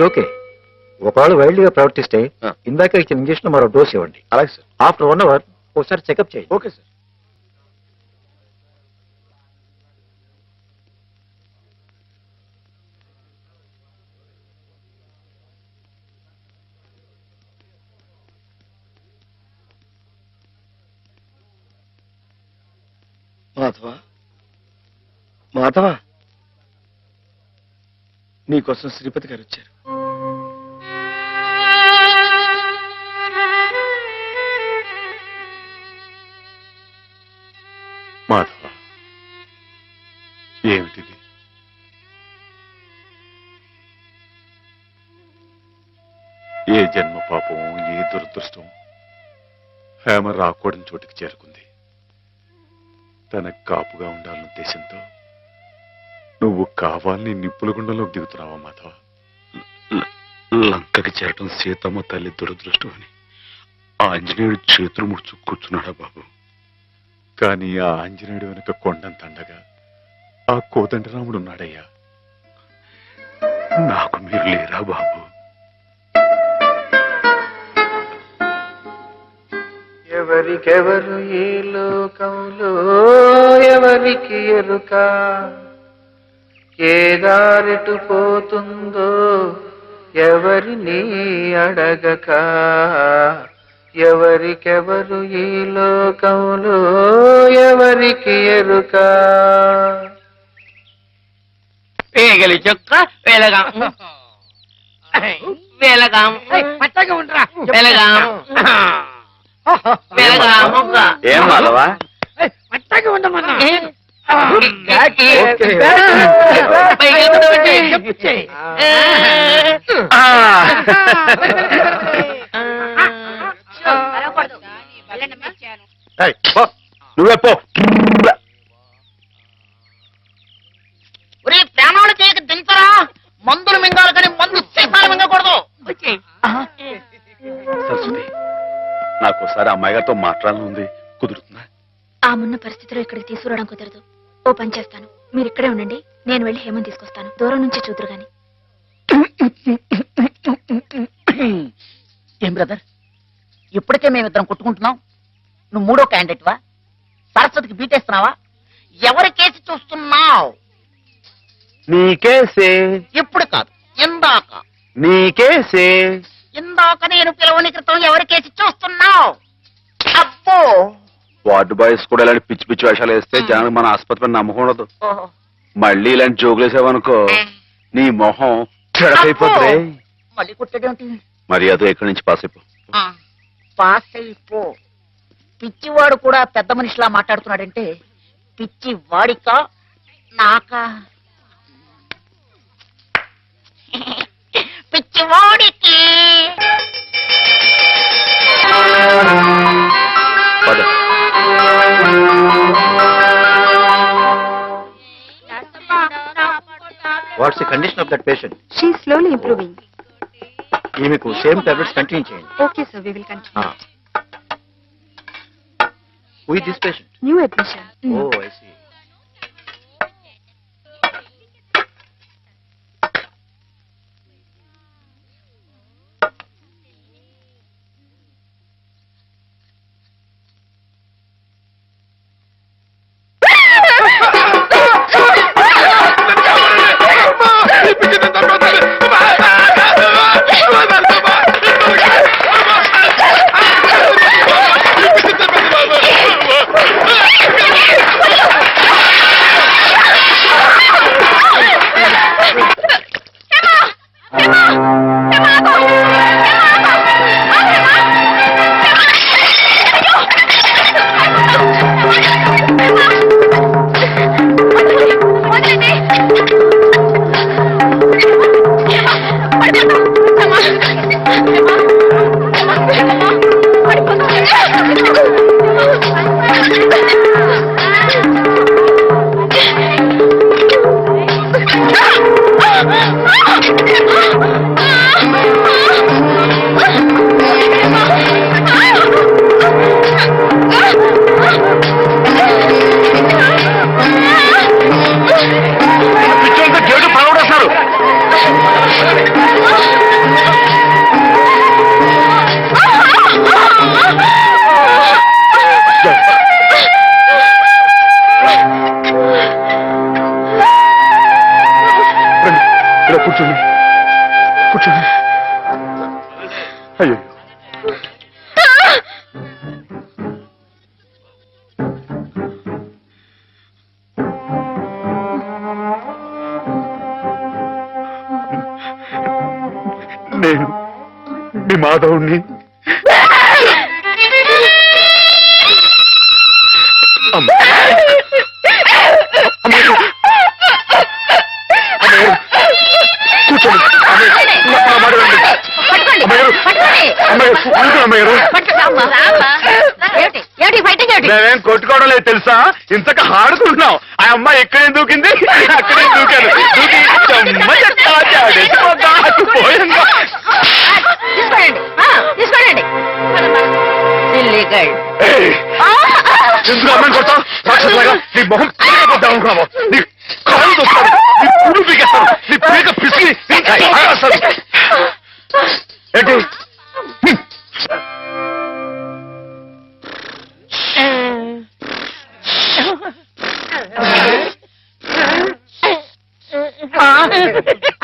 Okay. ఒకవేళ wild గా ప్రవర్తిస్తే ఇందాక ఇచ్చిన ఇంజక్షన్ మరో డోస్ ఇవ్వండి. అలాగే సార్. ఆఫ్టర్ 1 అవర్ ఒకసారి చెకప్ చేయండి. Okay sir. మాధవా, మాధవా, నీకోసం శ్రీపతి గారు వచ్చారు. మాధవ, ఏమిటిది? ఏ జన్మ పాపం, ఏ దురదృష్టం హేమ రాకూడని చోటికి చేరుకుంది. తనకు కాపుగా ఉండాలన్న ఉద్దేశంతో నువ్వు కావాలని నిప్పుల గుండంలోకి దిగుతున్నావా మాధవ? లంకకి చేరటం సీతమ్మ తల్లి దురదృష్టం అని ఆంజనేయుడు చేతులు ముడుచు కూర్చున్నాడా బాబు? కానీ ఆ ఆంజనేయుడు వెనుక కొండంత అండగా ఆ కోదండరాముడు ఉన్నాడయ్యా. నాకు మీరు లేరా బాబు? ఎవరికెవరు ఈ లోకంలో ఎవరికి ఎరుక, ఏ దారిటు పోతుందో ఎవరిని అడగక, ఎవరికెవరు ఈ లోకంలో ఎవరికి ఎరుక. పేగలి చొక్క వెలగాం వెలగాం పచ్చగా ఉండరా వెలగాం వెలగాం ఏం మాధవా? పచ్చగా ఉండమన్నా నువ్వే పో. ప్రాణాలు చేయక దించరా, మందులు మింగాలి కానీ మందు సీసాలు మింగకూడదు. సరస్వతి, నాకోసారి అమ్మాయి గారితో మాట్లాడాలని ఉంది, కుదురుతుందా? ఆ మున్న పరిస్థితిలో ఇక్కడికి తీసుకురావడం కుదరదు. ఓ పని చేస్తాను, మీరు ఇక్కడే ఉండండి, నేను వెళ్ళి హేమని తీసుకొస్తాను. దూరం నుంచి చూదురు గాని. ఏం బ్రదర్, ఇప్పటికే మేమిద్దరం కొట్టుకుంటున్నాం, నువ్వు మూడో క్యాండిడేట్ వా? సరస్వతికి బీటేస్తున్నావా? ఎవరి కేసు చూస్తున్నావు? నీకేసే. ఇప్పుడు కాదు, ఇందాక. నీకేసే. ఇందాక నేను పిలవని క్రితం ఎవరి కేసు చూస్తున్నావు? అబ్బో, వార్డు బాయ్స్ కూడా ఇలాంటి పిచ్చి పిచ్చి వేషాలు వేస్తే జనానికి మన ఆసుపత్రి నమ్మకం ఉండదు. మళ్ళీ ఇలాంటి జోకులు వేసావనుకో నీ మొహం చెడకైపోతుంది. మళ్ళీ కుట్టడేంటి? మరి అదో ఎక్కడి నుంచి పాస్ అయిపో. పాస్ అయిపో. పిచ్చివాడు కూడా పెద్ద మనిషిలా మాట్లాడుతున్నాడంటే పిచ్చి వాడికా నాకా? పిచ్చివాడికి. What's the condition of that patient? She is slowly improving. ఈమెకు సేమ్ టాబ్లెట్స్ కంటిన్యూ చేయండి. Okay sir, we will continue. Who is this patient? New admission. Oh, I see. మాధవుణ్ణి. అమ్మా. అమ్మగారు. అమ్మగారు. కూర్చోండి. నా మాట వినండి. అమ్మగారు. అమ్మగారు. ఊరుకోండి అమ్మగారు. మేమేం కొట్టుకోవడం లేదు తెలుసా, ఇంతక ఆడుకుంటున్నాం. ఆ అమ్మాయి ఎక్కడే దూకింది, అక్కడే దూకాను. దూకి చెమ్మ చెక్క చాడేసిపోతా పోయిందా. ఏయ్! ఎందుకు అమ్మాయిని కొడతావు? రాక్షసులాగా నీ మొహం పీకపోద్దాం అనుకున్నావు. నీ కాళ్ళు దొక్కుతాను, నీ పుడు పీకేస్తాను, నీ పీక పిసికి ఆగేస్తాను. ఏంటి?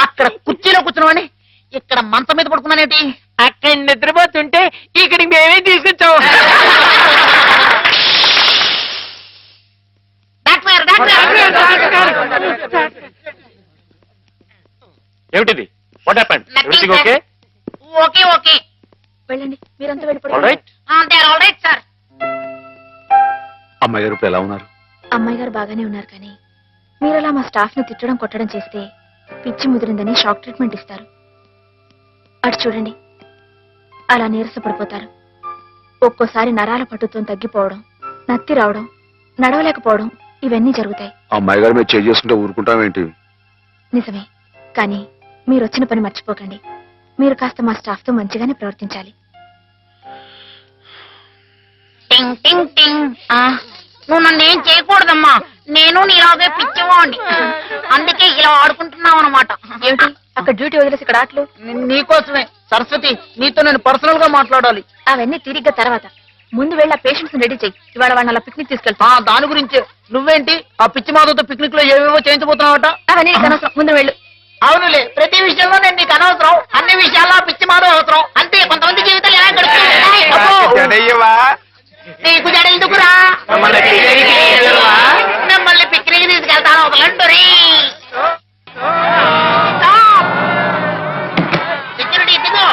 అక్కడ కుర్చీలో కూర్చున్నామని ఇక్కడ మంచం మీద పడుకున్నానేంటి? అక్కడ నిద్రపోతుంటే ఇక్కడికి మేమే తీసుకొచ్చావు. ఏమిటిది? What happened? Everything okay? Okay okay. వెళ్ళండి, మీరంతా ఆల్ వెళ్ళిపోండి. రైట్. All right sir. అమ్మాయి గారు ఇప్పుడు ఎలా ఉన్నారు? అమ్మాయి గారు బాగానే ఉన్నారు, కానీ మీరు అలా మా స్టాఫ్ ని తిట్టడం కొట్టడం చేస్తే పిచ్చి ముదిరిందని షాక్ ట్రీట్మెంట్ ఇస్తారు. అటు చూడండి, అలా నీరసపడిపోతారు. ఒక్కోసారి నరాల పట్టుతో తగ్గిపోవడం, నత్తి రావడం, నడవలేకపోవడం, ఇవన్నీ జరుగుతాయి. అమ్మాయి గారు మీరు చేసుకుంటే ఊరుకుంటామేంటి? నిజమే, కానీ మీరు వచ్చిన పని మర్చిపోకండి. మీరు కాస్త మా స్టాఫ్ తో మంచిగానే ప్రవర్తించాలి. టింగ్ టింగ్ టింగ్. నువ్వు నన్ను ఏం చేయకూడదమ్మా, నేను నీలాగే పిచ్చివాడిని. అందుకే ఇలా ఆడుకుంటున్నావు అనమాట. ఏమిటి అక్కడ డ్యూటీ వదిలేసి ఇక్కడ ఆటలు? నీకోసమే సరస్వతి, నీతో నేను పర్సనల్ గా మాట్లాడాలి. అవన్నీ తిరిగ్గా తర్వాత. ముందు వెళ్ళి ఆ పేషెంట్స్ రెడీ చెయ్యి. ఇవాళ వాళ్ళని అలా పిక్నిక్ తీసుకెళ్తా. దాని గురించే. నువ్వేంటి ఆ పిచ్చి మాధవతో పిక్నిక్ లో ఏవేవో చేయించబోతున్నావట? అవన్నీ నీకు అనవసరం. ముందు వెళ్ళు. అవునులే, ప్రతి విషయంలో నేను నీకు అనవసరం, అన్ని విషయాల్లో పిచ్చి మాధవ అవసరం. అంతే, కొంతమంది జీవితాలు ఎలా గడుపుతాయి. నీకు జడ ఎందుకురా? మిమ్మల్ని పిక్నిక్ తీసుకెళ్తాను, వదలంటురి. సెక్యూరిటీ దిగు.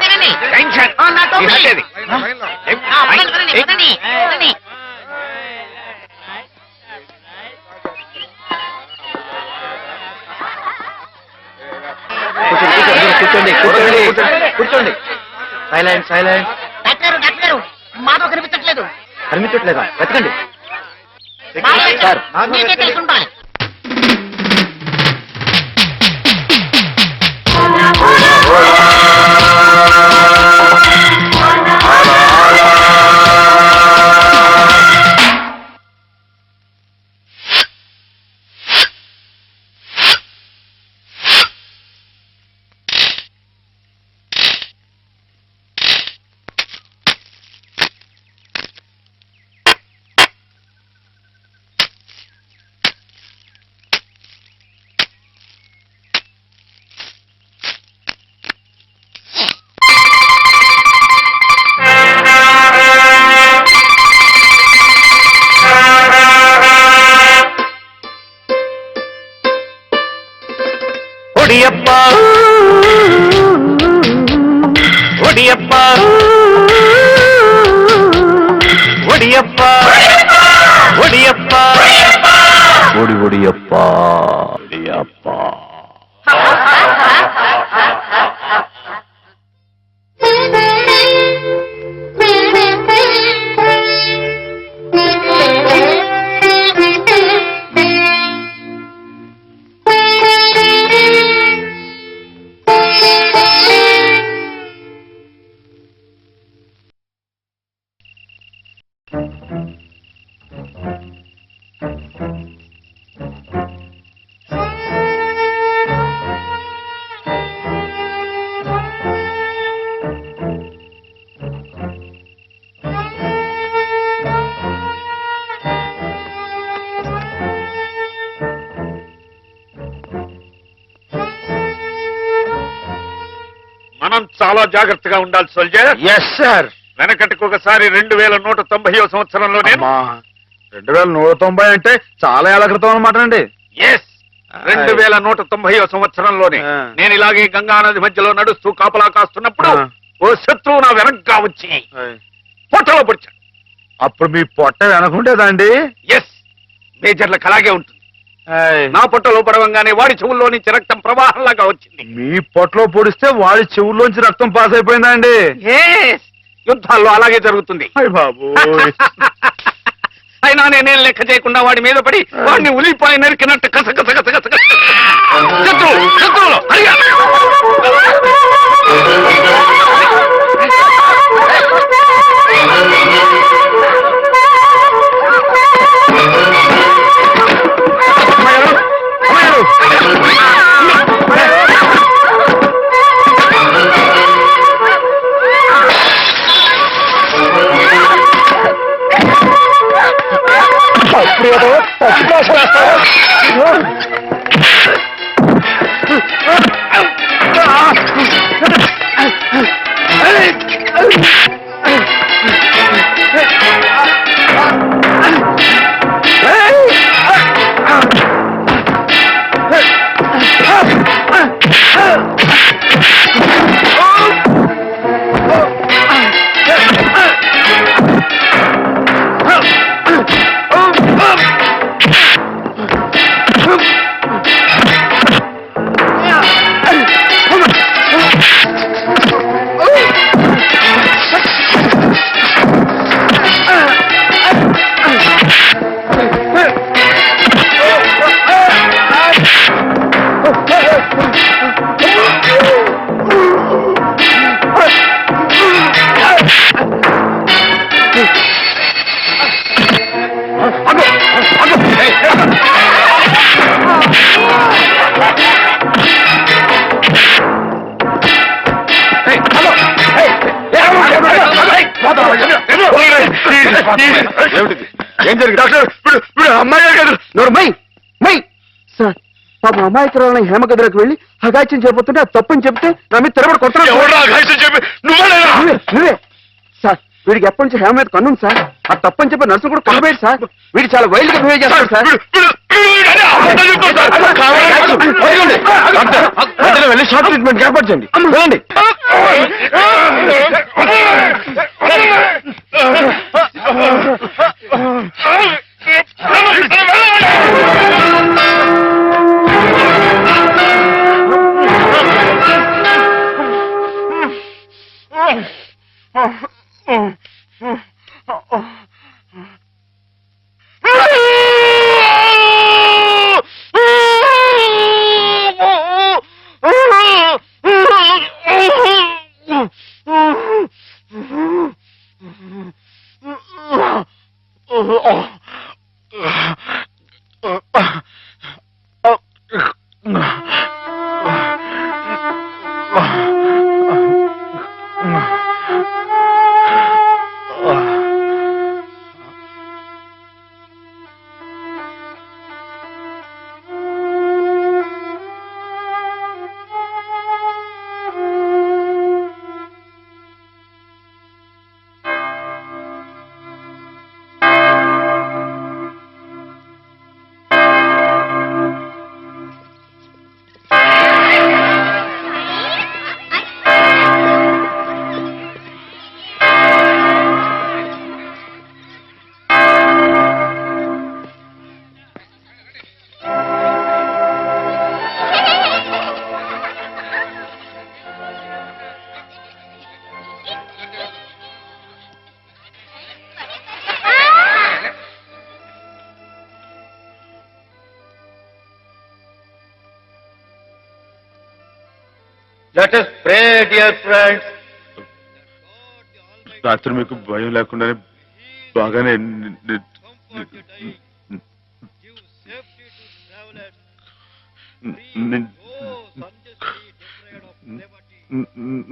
దిగండి. నా టోపీ. పదండి. కూర్చోండి కూర్చోండి కూర్చోండి. Silent silent. డాక్టర్ గారు, మాధవ కనిపించట్లేదు. కనిపించట్లేదా? వెతకండి. సార్, మీకే తెలుసుంటాను. ఒడియప్ప ఒడియప్ప ఒడియప్ప ఒడియప్ప ఒడి ఒడియప్ప ఒడియప్ప. మనం చాలా జాగ్రత్తగా ఉండాలి సోల్జర్. Yes sir. వెనకటికి ఒకసారి 2190వ సంవత్సరంలోనే 2190 అంటే చాలా ఏళ్ల క్రితం అనమాట అండి. ఎస్, 2190 సంవత్సరంలోనే నేను ఇలాగే గంగా నది మధ్యలో నడుస్తూ కాపలా కాస్తున్నప్పుడు ఓ శత్రువు నా వెనక్గా వచ్చి పొట్టలో పొడిచాడు. అప్పుడు మీ పొట్ట వెనకుండేదండి? ఎస్, మేజర్లకు అలాగే ఉంటుంది. నా పొట్టలో పడవంగానే వాడి చెవుల్లో నుంచి రక్తం ప్రవాహంలాగా వచ్చింది. మీ పొట్టలో పొడిస్తే వాడి చెవుల్లోంచి రక్తం పాస్ అయిపోయిందండి? ఎస్, యుద్ధాల్లో అలాగే జరుగుతుంది. అయ్య బాబు. అయినా నేనేం లెక్క చేయకుండా వాడి మీద పడి వాడిని ఉల్లిపాయ నరికినట్టు కస శత్రువులు హరిగా! ఏం జరిగింది డాక్టర్? అమ్మాయి కదా నోరు మై సార్. పాప అమాయకురాలని హేమ గదిలోకి వెళ్ళి అగాచ్యం చేయబోతుంటే అది తప్పని చెప్తే నా మీద తిరగబడి కొడుతున్నాడు. నువ్వే సార్. వీడికి ఎప్పటి నుంచి హేమ మీద కన్నుంది సార్. ఆ తప్పని చెప్పి నర్సులు కూడా కొనబోయాడు సార్. వీడు చాలా వైల్డ్ గా బిహేవ్ చేస్తాడు సార్. వెళ్ళి షార్ట్ ట్రీట్మెంట్ ఏర్పాటు చేయండి. వెళ్ళండి. Let us pray, dear friends. రాత్రి మీకు భయం లేకుండానే బాగానే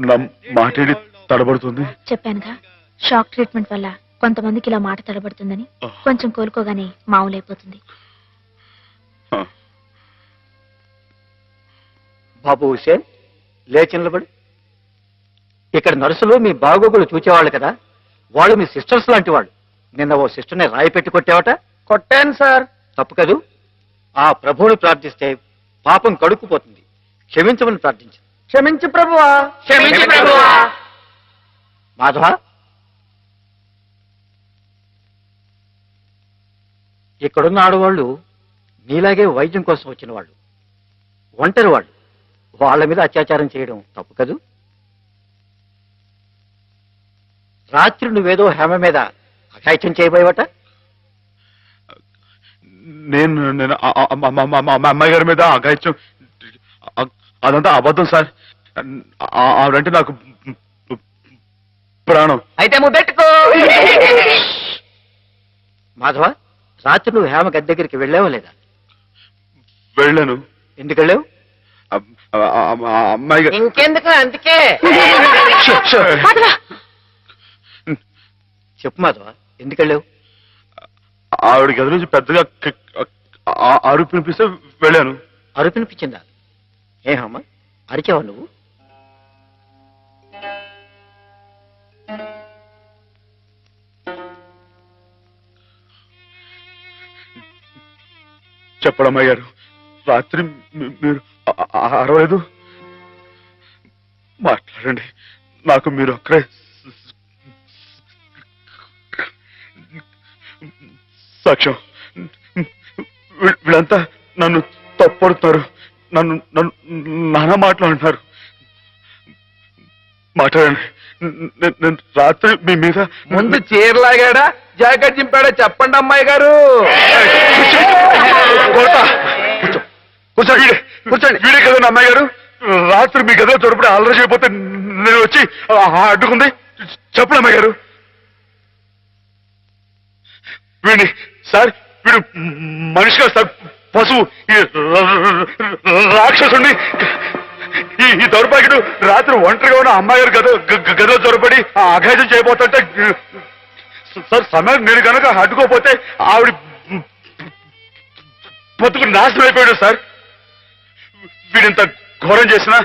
నా మాటేడి తడబడుతుంది. చెప్పానుగా, షాక్ ట్రీట్మెంట్ వల్ల కొంతమందికి ఇలా మాట తడబడుతుందని. కొంచెం కోలుకోగానే మామూలైపోతుంది. బాబు హుసేన్, లేచి నిలబడు. ఇక్కడ నర్సులు మీ బాగోగులు చూచేవాళ్ళు కదా, వాళ్ళు మీ సిస్టర్స్ లాంటి వాళ్ళు. నిన్న ఓ సిస్టర్ని రాయి పెట్టి కొట్టావట. కొట్టాను సార్. తప్పు కదూ. ఆ ప్రభువుని ప్రార్థిస్తే పాపం కడుక్కుపోతుంది. క్షమించమని ప్రార్థించు. క్షమించు ప్రభువా. క్షమించు ప్రభువా. మాధవ, ఇక్కడున్న ఆడవాళ్ళు నీలాగే వైద్యం కోసం వచ్చిన వాళ్ళు, ఒంటరి వాళ్ళు. వాళ్ళ మీద అత్యాచారం చేయడం తప్పు కదూ? రాత్రి నువ్వేదో హేమ మీద అఘాయిత్యం చేయబోయేవట. నేను నేను మా అమ్మాయి గారి మీద అఘాయిత్యం అదంతా అబద్ధం సార్. ఆవిడంటే నాకు ప్రాణం. అయితే ముద్దెట్టుకో. మాధవ, రాత్రి నువ్వు హేమ గది దగ్గరికి వెళ్ళావా లేదా? వెళ్ళాను. ఎందుకు వెళ్ళావు? అమ్మాయి గారు ఇంకెందుకు, అందుకే. చెప్పు మాధవ, ఎందుకు వెళ్ళావు? ఆవిడ గది నుంచి పెద్దగా అరుపు వినిపిస్తే వెళ్ళాను. అరుపినిపించిందా? ఏ హేమ, అరిచావా నువ్వు? చెప్పడం అమ్మాయి గారు, రాత్రి మీరు అరవలేదు. మాట్లాడండి, నాకు మీరు అక్కడే సాక్ష్యం. వీళ్ళంతా నన్ను తప్పడుతున్నారు, నన్ను నన్ను నానా మాట్లాడుతున్నారు. మాట్లాడండి. నేను రాత్రి మీ మీద ముందు చీరలాగాడా జాకెట్ చింపాడా చెప్పండి అమ్మాయి గారు. కూర్చోండి. వీడే కదండి అమ్మాయి గారు. రాత్రి మీ గదిలో చొరపడి అల్లరి చేయకపోతే నేను వచ్చి అడ్డుకుంది. చెప్పండి అమ్మాయి గారు. వీడిని సార్, వీడు మనిషిగా సార్, పశువు, రాక్షసుని. ఈ దౌర్భాగ్యుడు రాత్రి ఒంటరిగా ఉన్న అమ్మాయి గారు గదిలో చొరపడి అఘాయిత్యం చేయబోతుంటే సార్, సమయం నేను కనుక అడ్డుకోపోతే ఆవిడ బతుకు నాశనం అయిపోయాడు సార్. వీడింత ఘోరం చేసినా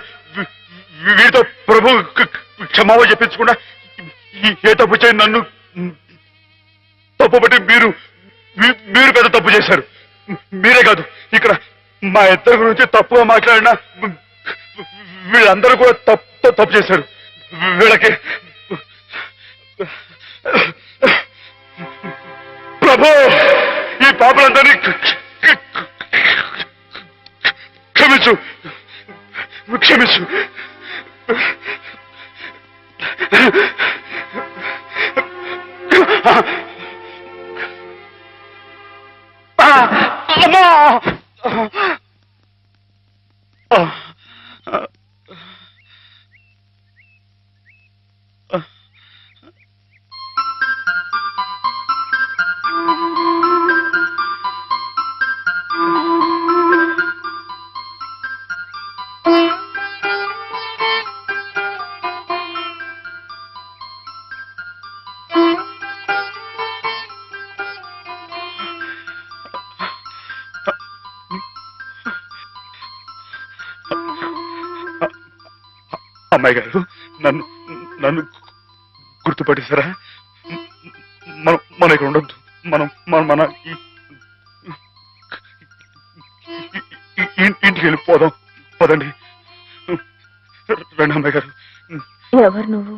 వీడితో ప్రభు క్షమాపణ చెప్పించకుండా ఏ తప్పు చేయండి నన్ను తప్పుబట్టి మీరు పెద్ద తప్పు చేశారు. మీరే కాదు, ఇక్కడ మా ఇద్దరి గురించి తప్పుగా మాట్లాడినా వీళ్ళందరూ కూడా తప్పు చేశారు. వీళ్ళకి ప్రభు ఈ పాపలందరినీ క్షమించు, క్షమించు. అమ్మా! అమ్మాయి గారు, నన్ను గుర్తుపట్టేశారా? మన ఇక్కడ ఉండొద్దు. మన ఇంటికి వెళ్ళిపోదాం. పదండి. రండి అమ్మాయి గారు. ఎవరు నువ్వు?